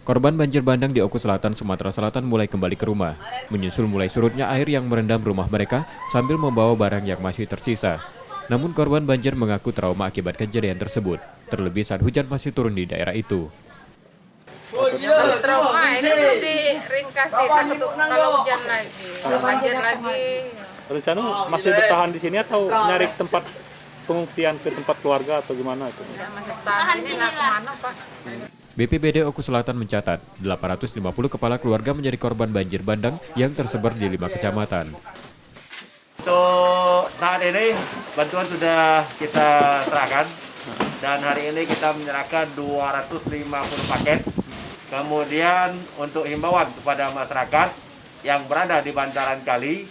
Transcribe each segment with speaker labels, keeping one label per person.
Speaker 1: Korban banjir bandang di Oku Selatan, Sumatera Selatan mulai kembali ke rumah, menyusul mulai surutnya air yang merendam rumah mereka sambil membawa barang yang masih tersisa. Namun korban banjir mengaku trauma akibat kejadian tersebut, terlebih saat hujan masih turun di daerah itu.
Speaker 2: Masih trauma, ini perlu diringkasi, takut kalau hujan lagi, banjir lagi.
Speaker 3: Rencana masih bertahan di sini atau nyari tempat pengungsian ke tempat keluarga atau gimana itu?
Speaker 2: Ya, masih bertahan ini nggak kemana, Pak.
Speaker 1: BPBD Oku Selatan mencatat 850 kepala keluarga menjadi korban banjir bandang yang tersebar di 5 kecamatan.
Speaker 4: Untuk saat ini bantuan sudah kita serahkan dan hari ini kita menyerahkan 250 paket. Kemudian untuk himbauan kepada masyarakat yang berada di bantaran kali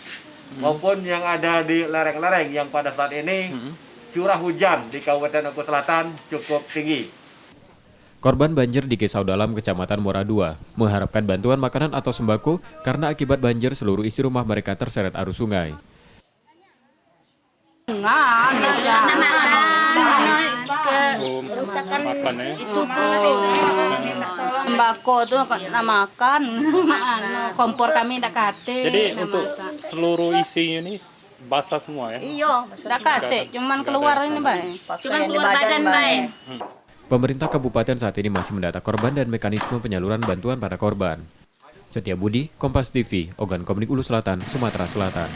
Speaker 4: maupun yang ada di lereng-lereng yang pada saat ini curah hujan di Kabupaten Oku Selatan cukup tinggi.
Speaker 1: Korban banjir di Kisau Dalam, Kecamatan Muara II, mengharapkan bantuan makanan atau sembako karena akibat banjir seluruh isi rumah mereka terseret arus sungai.
Speaker 5: Kerusakan itu sembako tuh nggak makan, kompor kami nggak kate.
Speaker 3: Jadi untuk seluruh isinya ini basah semua ya?
Speaker 5: Iya, nggak kate, cuman keluar ini baik.
Speaker 6: Cuman keluar badan baik.
Speaker 1: Pemerintah kabupaten saat ini masih mendata korban dan mekanisme penyaluran bantuan pada korban. Setia Budi, Kompas TV, Ogan Komunik Ulu Selatan, Sumatera Selatan.